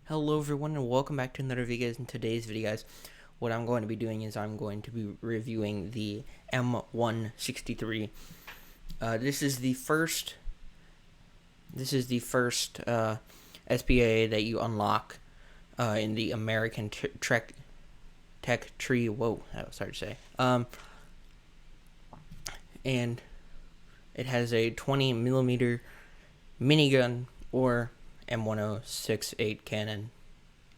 Hello everyone and welcome back to another video. In today's video, guys, what I'm going to be doing is I'm going to be reviewing the M163. This is the first SPAA that you unlock in the American tech tree. Whoa, that was hard to say. And it has a 20mm minigun or M163 cannon.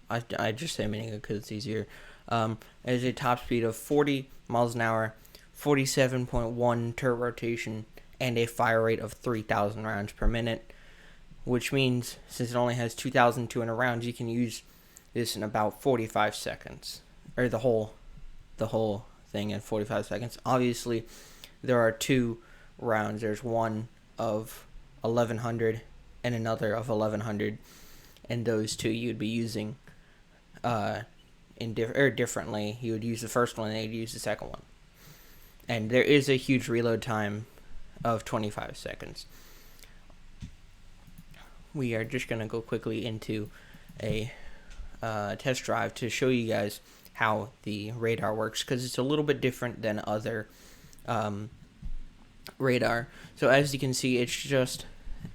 I just say minigun because it's easier. It has a top speed of 40 miles an hour, 47.1 turret rotation, and a fire rate of 3,000 rounds per minute. Which means, since it only has 2,200 rounds, you can use this in about 45 seconds, or the whole thing in 45 seconds. Obviously, there are two rounds. There's one of 1,100 and another of 1,100, and those two you'd be using differently. You would use the first one, and they'd use the second one. And there is a huge reload time of 25 seconds. We are just going to go quickly into a test drive to show you guys how the radar works, because it's a little bit different than other radar. So as you can see, it's just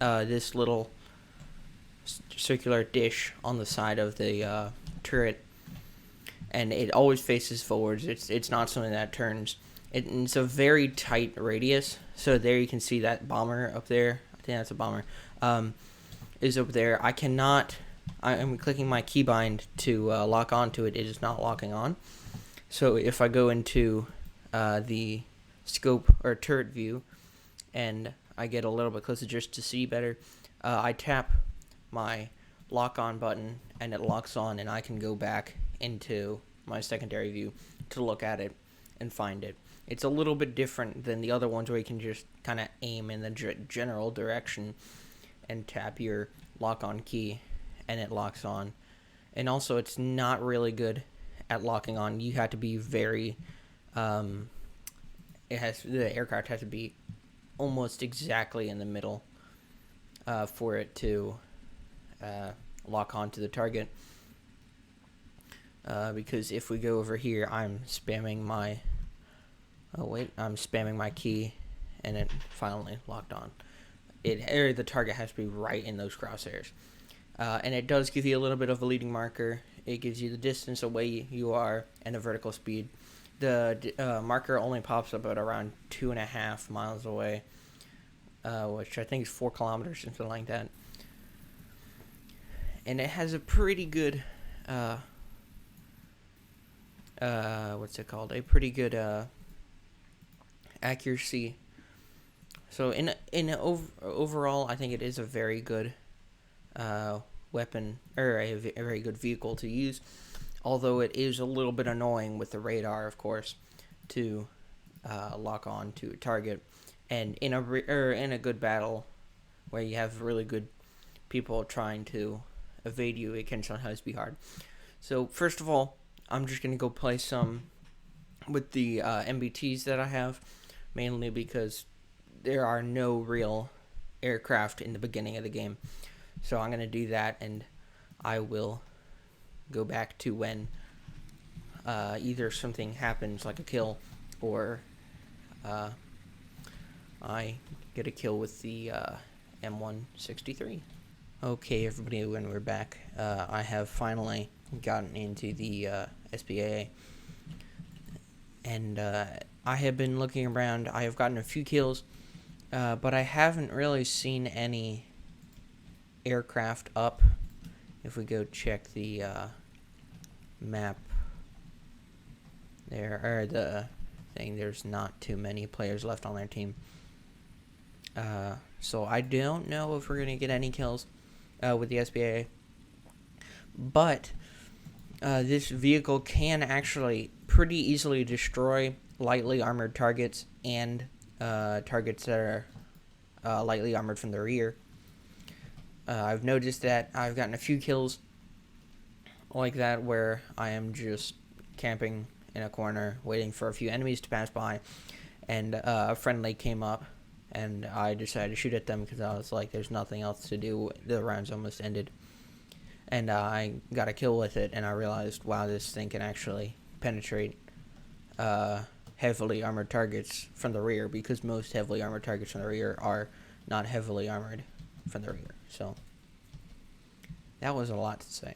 this little circular dish on the side of the turret, and it always faces forwards. It's not something that turns. It's a very tight radius. So there you can see that bomber up there. I think that's a bomber. Is up there. I'm clicking my keybind to lock onto it. It is not locking on. So if I go into the scope or turret view, and I get a little bit closer just to see better, I tap my lock on button and it locks on, and I can go back into my secondary view to look at it and find it. It's a little bit different than the other ones where you can just kind of aim in the general direction and tap your lock on key and it locks on. And also, it's not really good at locking on. You have to be very the aircraft has to be almost exactly in the middle for it to lock onto the target. Because if we go over here, I'm spamming my key, and it finally locked on. The target has to be right in those crosshairs. And it does give you a little bit of a leading marker. It gives you the distance away you are and the vertical speed. The marker only pops up at around 2.5 miles away, which I think is 4 kilometers, something like that. And it has a pretty good, what's it called? A pretty good accuracy. So overall, I think it is a very good weapon, or a very good vehicle to use. Although it is a little bit annoying with the radar, of course, to lock on to a target. And in a good battle where you have really good people trying to evade you, it can sometimes be hard. So first of all, I'm just gonna go play some with the MBTs that I have, mainly because there are no real aircraft in the beginning of the game. So I'm gonna do that, and I will go back to when either something happens like a kill, or I get a kill with the M163. Okay, everybody, when we're back, I have finally gotten into the SPAA, and I have been looking around. I have gotten a few kills, but I haven't really seen any aircraft up. If we go check the map there, or the thing, there's not too many players left on their team. So I don't know if we're going to get any kills with the SPAA. But this vehicle can actually pretty easily destroy lightly armored targets and targets that are lightly armored from the rear. I've noticed that I've gotten a few kills like that where I am just camping in a corner waiting for a few enemies to pass by, and a friendly came up, and I decided to shoot at them because I was like, there's nothing else to do. The round's almost ended. and I got a kill with it, and I realized, wow, this thing can actually penetrate heavily armored targets from the rear, because most heavily armored targets from the rear are not heavily armored from the rear. So that was a lot to say.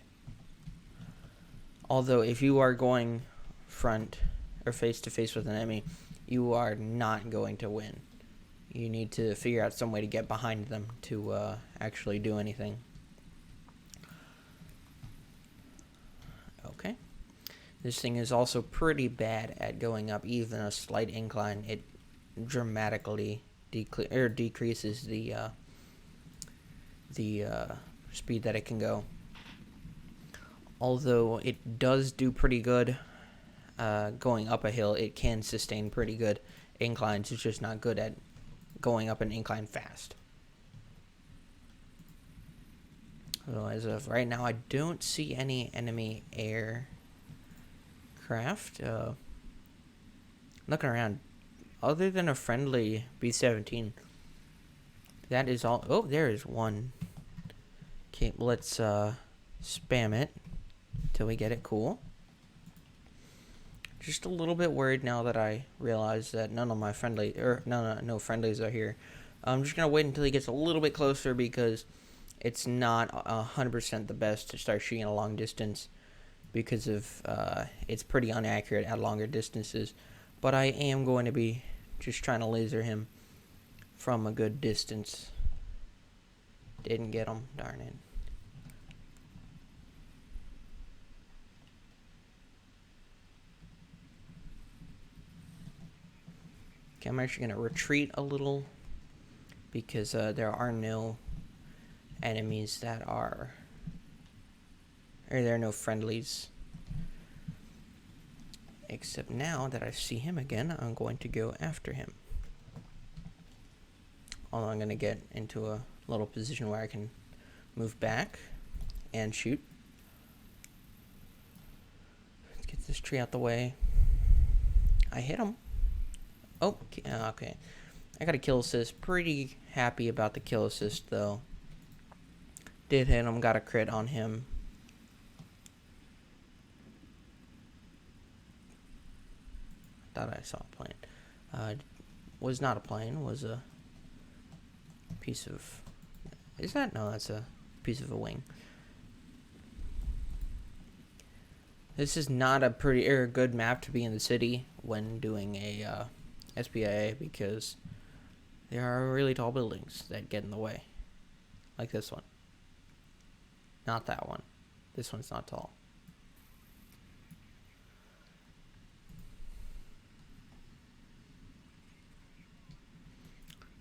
Although if you are going front or face to face with an enemy, you are not going to win. You need to figure out some way to get behind them to actually do anything. Okay. This thing is also pretty bad at going up even a slight incline. It dramatically decreases the speed that it can go. Although it does do pretty good going up a hill, it can sustain pretty good inclines. It's just not good at going up an incline fast. So as of right now, I don't see any enemy aircraft. Looking around, other than a friendly B-17, that is all. Oh, there is one. Okay, let's spam it till we get it. Cool. Just a little bit worried now that I realize that none of my no friendlies are here. I'm just gonna wait until he gets a little bit closer, because it's not 100% the best to start shooting a long distance, because of it's pretty inaccurate at longer distances. But I am going to be just trying to laser him from a good distance. Didn't get him, darn it. Okay, I'm actually going to retreat a little, because there are no enemies that are, or there are no friendlies. Except now that I see him again, I'm going to go after him. Although I'm going to get into a little position where I can move back and shoot. Let's get this tree out the way. I hit him. Oh, okay. I got a kill assist. Pretty happy about the kill assist, though. Did hit him. Got a crit on him. Thought I saw a plane. Was not a plane. Was a piece of... Is that? No, that's a piece of a wing. This is not a pretty or good map to be in the city when doing a SPAA, because there are really tall buildings that get in the way. Like this one. Not that one. This one's not tall.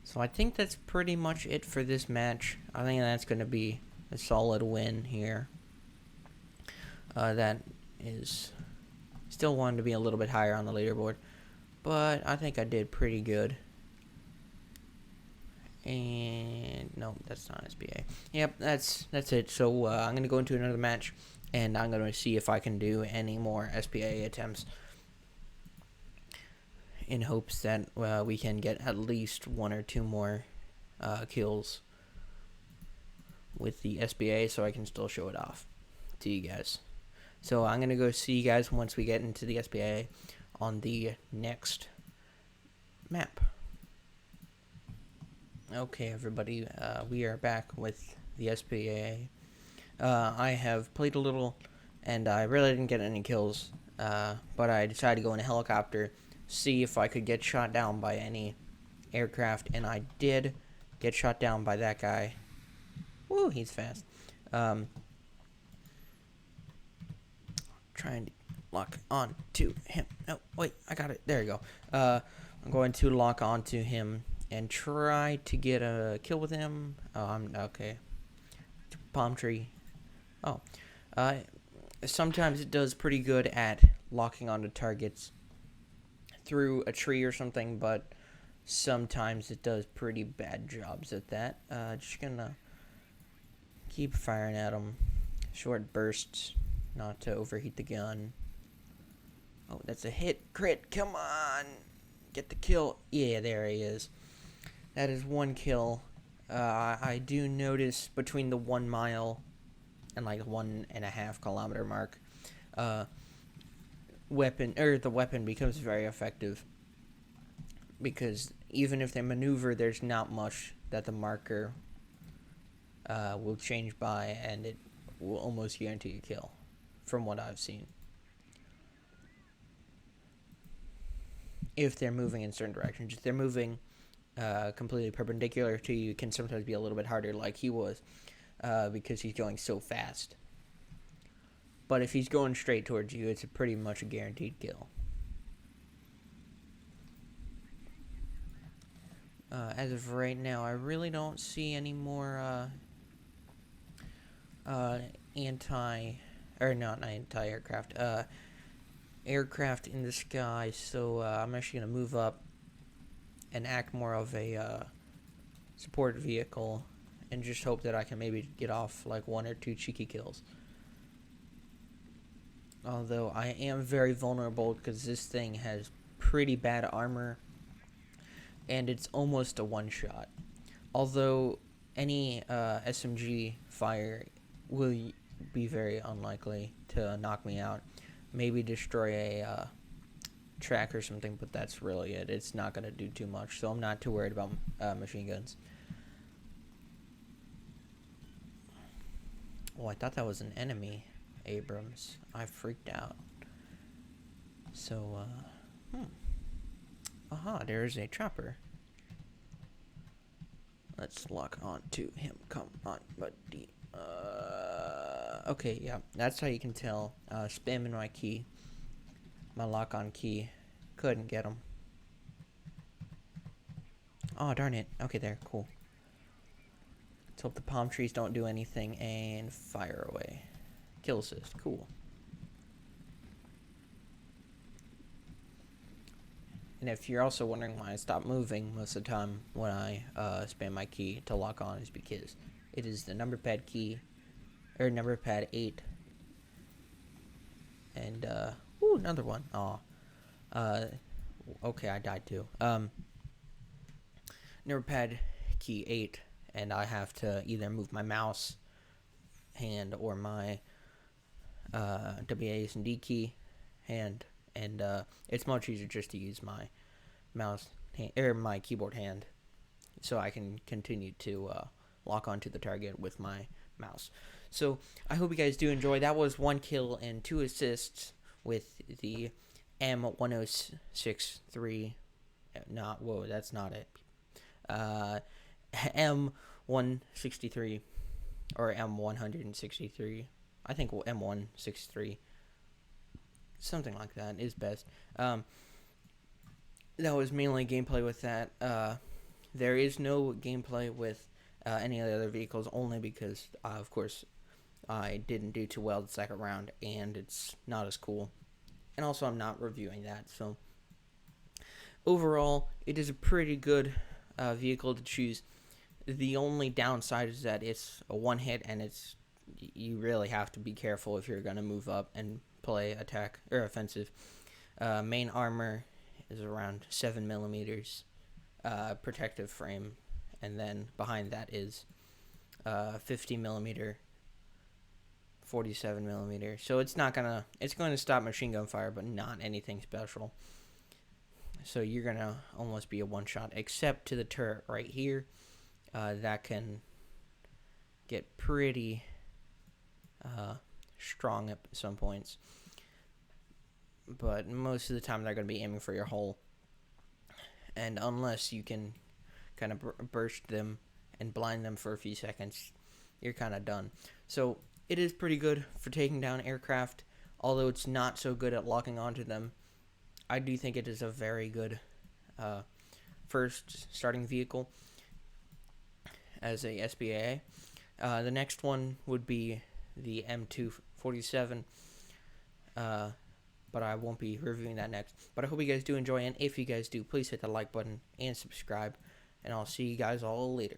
So I think that's pretty much it for this match. I think that's going to be a solid win here. That is still wanting to be a little bit higher on the leaderboard, but I think I did pretty good. And no, that's not SPA. Yep, that's it. So I'm going to go into another match, and I'm going to see if I can do any more SPA attempts, in hopes that we can get at least one or two more kills with the SPA, so I can still show it off to you guys. So I'm going to go see you guys once we get into the SPA on the next map. Okay, everybody, we are back with the SPA. I have played a little, and I really didn't get any kills, but I decided to go in a helicopter, see if I could get shot down by any aircraft, and I did get shot down by that guy. Woo, he's fast. Trying to lock on to him. No, wait, I got it. There you go. I'm going to lock onto him and try to get a kill with him. Oh, I'm okay. Palm tree. Oh, sometimes it does pretty good at locking onto targets through a tree or something, but sometimes it does pretty bad jobs at that. Just gonna keep firing at him. Short bursts, not to overheat the gun. Oh, that's a hit. Crit, come on. Get the kill. Yeah, there he is. That is one kill. I do notice between the 1 mile and like 1.5 kilometer mark, the weapon becomes very effective, because even if they maneuver, there's not much that the marker will change by, and it will almost guarantee a kill, from what I've seen. If they're moving in certain directions, if they're moving completely perpendicular to you, it can sometimes be a little bit harder, like he was, because he's going so fast. But if he's going straight towards you, it's pretty much a guaranteed kill. As of right now, I really don't see any more anti-aircraft aircraft in the sky, so I'm actually going to move up and act more of a support vehicle, and just hope that I can maybe get off like 1 or 2 cheeky kills. Although I am very vulnerable, because this thing has pretty bad armor, and it's almost a one-shot. Although any SMG fire will be very unlikely to knock me out. Maybe destroy a track or something, but that's really it. It's not going to do too much, so I'm not too worried about machine guns. Oh, I thought that was an enemy Abrams. I freaked out. So, aha, there's a chopper. Let's lock on to him. Come on, buddy. Okay, yeah, that's how you can tell. Spamming my key. My lock-on key. Couldn't get him. Oh, darn it. Okay, there. Cool. Let's hope the palm trees don't do anything, and fire away. Kill assist. Cool. And if you're also wondering why I stop moving most of the time when I spam my key to lock on, is because it is the number pad key, or number pad 8. And, ooh, another one. Aw. Okay, I died too. Number pad key 8, and I have to either move my mouse hand or my WASD key hand, and it's much easier just to use my mouse hand, or my keyboard hand, so I can continue to lock onto the target with my mouse. So I hope you guys do enjoy. That was 1 kill and 2 assists with the M163. Not whoa, that's not it. M163 or M163. I think M163. Something like that is best. That was mainly gameplay with that. There is no gameplay with any of the other vehicles, only because, of course, I didn't do too well the second round, and it's not as cool. And also, I'm not reviewing that, so overall, it is a pretty good vehicle to choose. The only downside is that it's a one-hit, and you really have to be careful if you're going to move up and play attack or offensive. Main armor is around 7 millimeters, protective frame, and then behind that is 50 millimeter, 47 millimeter. So it's going to stop machine gun fire, but not anything special. So you're going to almost be a one-shot, except to the turret right here. That can get pretty strong at some points. But most of the time, they're going to be aiming for your hull. And unless you can kind of burst them and blind them for a few seconds, you're kind of done. So it is pretty good for taking down aircraft, although it's not so good at locking onto them. I do think it is a very good first starting vehicle as a SPAA. The next one would be the M247, but I won't be reviewing that next. But I hope you guys do enjoy, and if you guys do, please hit the like button and subscribe, and I'll see you guys all later.